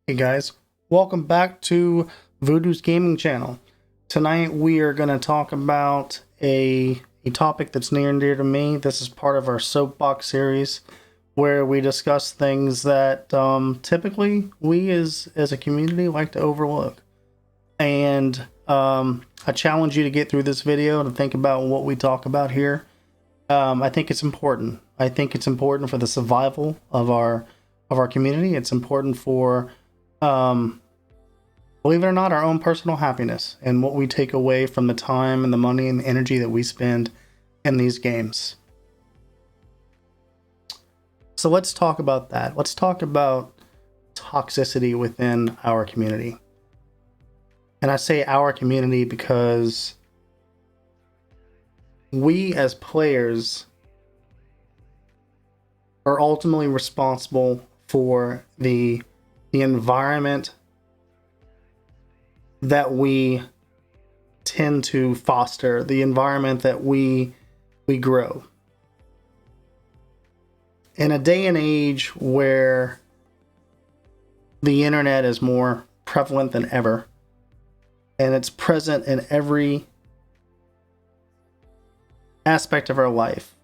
Hey guys, welcome back to Voodoo's Gaming Channel. Tonight we are going to talk about a topic that's near and dear to me. This is part of our soapbox series where we discuss things that typically we as a community like to overlook. And I challenge you to get through this video and think about what we talk about here. I think it's important. I think it's important for the survival of our community. It's important for believe it or not, our own personal happiness and what we take away from the time and the money and the energy that we spend in these games. So let's talk about that. Let's talk about toxicity within our community. And I say our community because we as players are ultimately responsible for the environment that we tend to foster, the environment that we grow. In a day and age where the internet is more prevalent than ever, and it's present in every aspect of our life,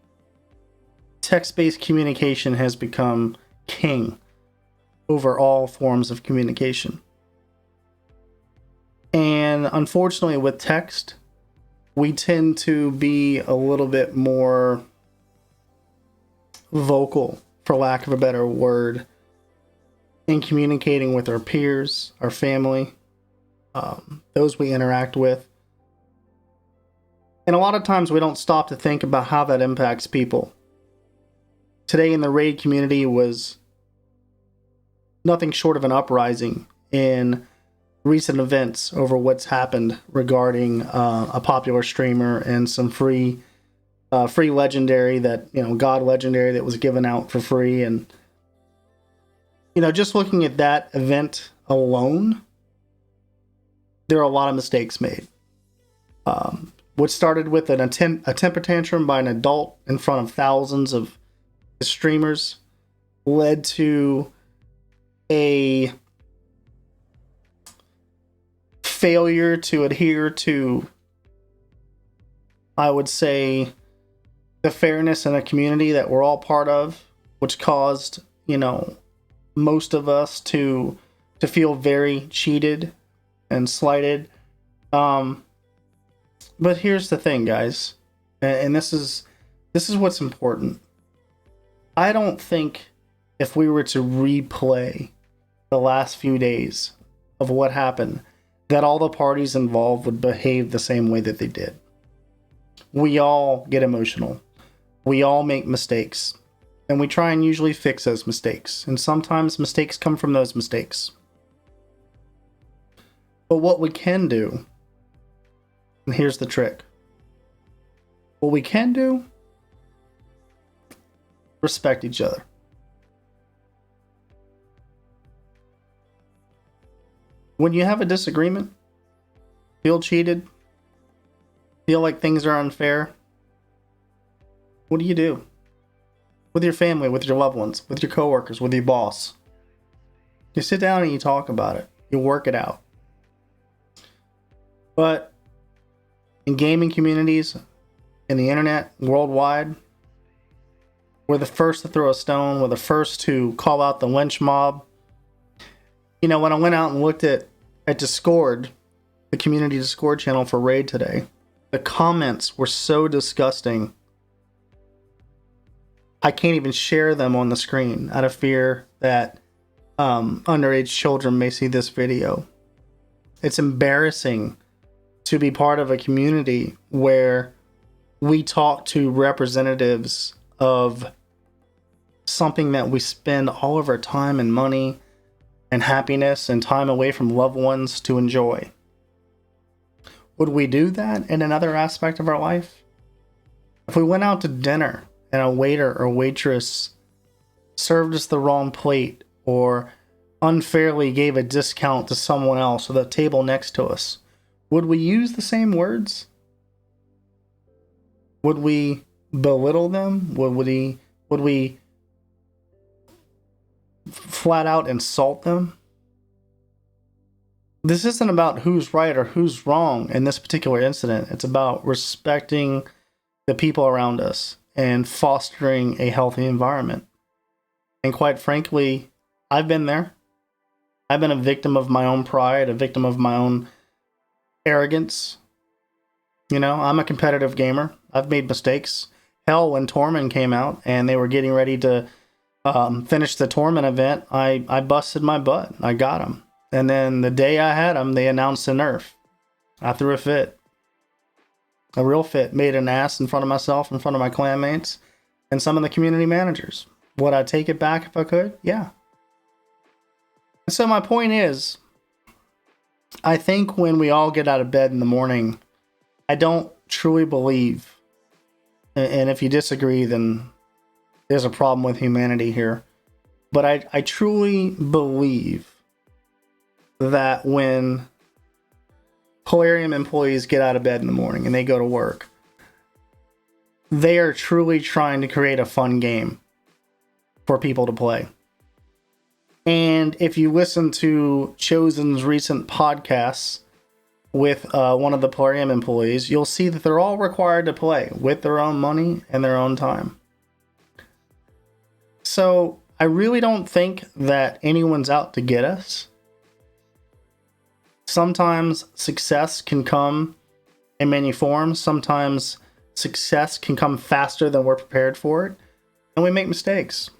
text-based communication has become king over all forms of communication. And unfortunately with text, we tend to be a little bit more vocal, for lack of a better word, in communicating with our peers, our family, those we interact with. And a lot of times we don't stop to think about how that impacts people. Today in the raid community was nothing short of an uprising in recent events over what's happened regarding a popular streamer and some free legendary that, God legendary that was given out for free. And, just looking at that event alone, there are a lot of mistakes made. What started with a temper tantrum by an adult in front of thousands of streamers led to a failure to adhere to, I would say, the fairness in a community that we're all part of, which caused, most of us to feel very cheated and slighted. But here's the thing, guys, and this is what's important. I don't think if we were to replay the last few days of what happened, that all the parties involved would behave the same way that they did. We all get emotional. We all make mistakes. And we try and usually fix those mistakes. And sometimes mistakes come from those mistakes. But what we can do, and here's the trick. What we can do, respect each other. When you have a disagreement, feel cheated, feel like things are unfair, what do you do? With your family, with your loved ones, with your coworkers, with your boss. You sit down and you talk about it. You work it out. But in gaming communities, in the internet, worldwide, we're the first to throw a stone. We're the first to call out the lynch mob. When I went out and looked at Discord, the community Discord channel for Raid today, the comments were so disgusting. I can't even share them on the screen out of fear that underage children may see this video. It's embarrassing to be part of a community where we talk to representatives of something that we spend all of our time and money and happiness and time away from loved ones to enjoy. Would we do that in another aspect of our life? If we went out to dinner and a waiter or waitress served us the wrong plate or unfairly gave a discount to someone else or the table next to us, would we use the same words? Would we belittle them? Would we flat out insult them? this isn't about who's right or who's wrong in this particular incident. It's about respecting the people around us and fostering a healthy environment. And quite frankly, I've been there. I've been a victim of my own pride, a victim of my own arrogance. You know, I'm a competitive gamer. I've made mistakes. Hell, when Torment came out and they were getting ready to finish the Torment event, I busted my butt. I got him. And then the day I had him, they announced a nerf. I threw a fit. A real fit. Made an ass in front of myself, in front of my clanmates, and some of the community managers. Would I take it back if I could? Yeah. And so my point is, I think when we all get out of bed in the morning, I don't truly believe, and if you disagree, then there's a problem with humanity here. But I truly believe that when Polarium employees get out of bed in the morning and they go to work, they are truly trying to create a fun game for people to play. And if you listen to Chosen's recent podcasts with one of the Polarium employees, you'll see that they're all required to play with their own money and their own time. So I really don't think that anyone's out to get us. Sometimes success can come in many forms. Sometimes success can come faster than we're prepared for it. And we make mistakes.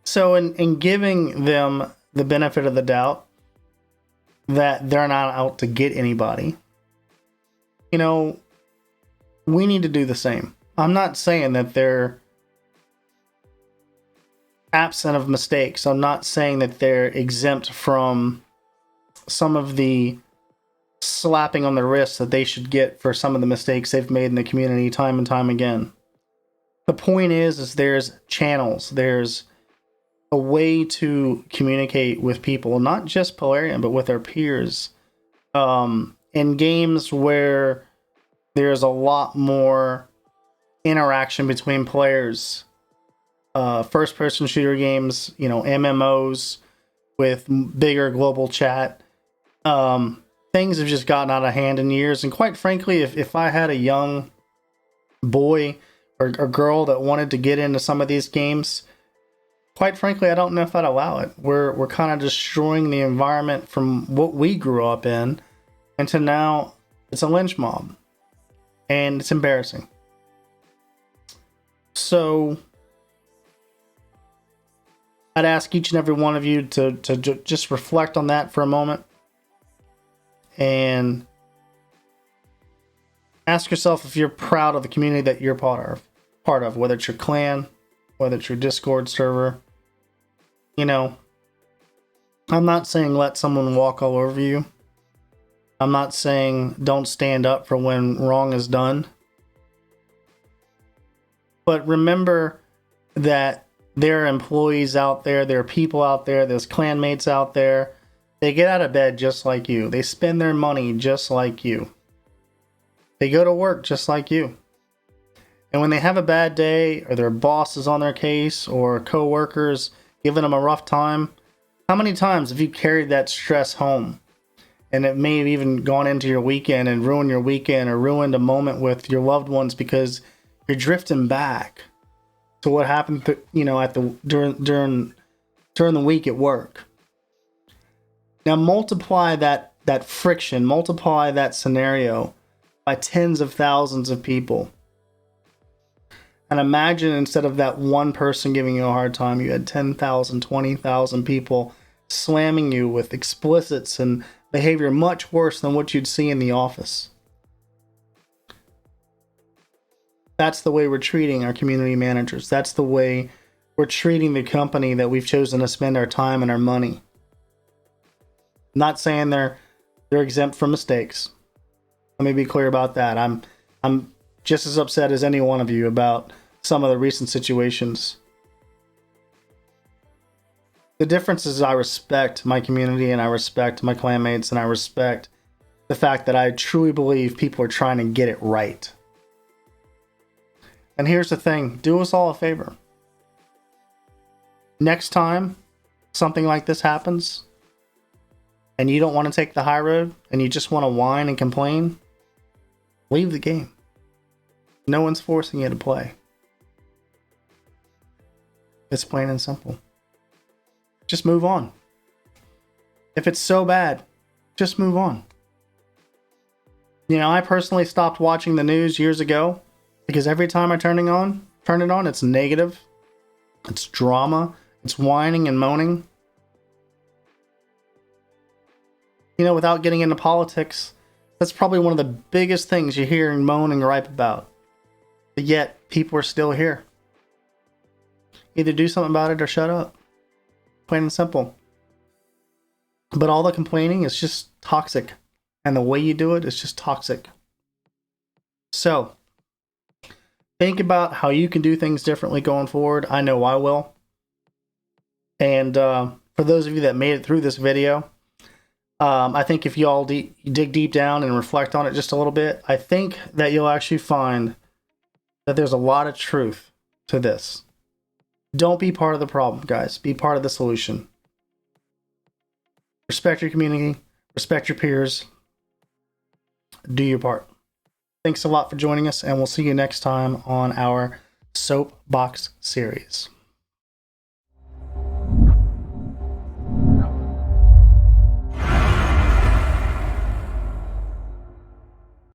So in giving them the benefit of the doubt that they're not out to get anybody, you know, we need to do the same. I'm not saying that they're absent of mistakes. I'm not saying that they're exempt from some of the slapping on the wrist that they should get for some of the mistakes they've made in the community time and time again. The point is there's channels, there's a way to communicate with people, not just Polarium, but with our peers. In games where there's a lot more interaction between players, first-person shooter games, you know, MMOs with bigger global chat, things have just gotten out of hand in years. And quite frankly, if I had a young boy or girl that wanted to get into some of these games, quite frankly, I don't know if I'd allow it. We're kind of destroying the environment from what we grew up in, and to now it's a lynch mob, and it's embarrassing. So I'd ask each and every one of you to just reflect on that for a moment and ask yourself if you're proud of the community that you're part of, whether it's your clan, whether it's your Discord server. You know, I'm not saying let someone walk all over you. I'm not saying don't stand up for when wrong is done. But remember that there are employees out there, there are people out there, there's clanmates out there. They get out of bed just like you. They spend their money just like you. They go to work just like you. And when they have a bad day, or their boss is on their case, or coworkers giving them a rough time, how many times have you carried that stress home? And it may have even gone into your weekend and ruined your weekend, or ruined a moment with your loved ones because you're drifting back to what happened, during the week at work. Now multiply that friction, multiply that scenario by tens of thousands of people. And imagine instead of that one person giving you a hard time, you had 10,000, 20,000 people slamming you with explicits and behavior much worse than what you'd see in the office. That's the way we're treating our community managers. That's the way we're treating the company that we've chosen to spend our time and our money. I'm not saying they're exempt from mistakes. Let me be clear about that. I'm just as upset as any one of you about some of the recent situations. The difference is I respect my community, and I respect my clanmates, and I respect the fact that I truly believe people are trying to get it right. And here's the thing, do us all a favor. Next time something like this happens, and you don't want to take the high road and you just want to whine and complain, leave the game. No one's forcing you to play. It's plain and simple. Just move on. If it's so bad, just move on. You know, I personally stopped watching the news years ago because every time I turn it on, it's negative. It's drama. It's whining and moaning. You know, without getting into politics, that's probably one of the biggest things you hear and moan and gripe about. But yet, people are still here. Either do something about it or shut up. Plain and simple. But all the complaining is just toxic. And the way you do it is just toxic. So, think about how you can do things differently going forward. I know I will. And for those of you that made it through this video, I think if you all dig deep down and reflect on it just a little bit, I think that you'll actually find that there's a lot of truth to this. Don't be part of the problem, guys. Be part of the solution. Respect your community. Respect your peers. Do your part. Thanks a lot for joining us, and we'll see you next time on our Soapbox series.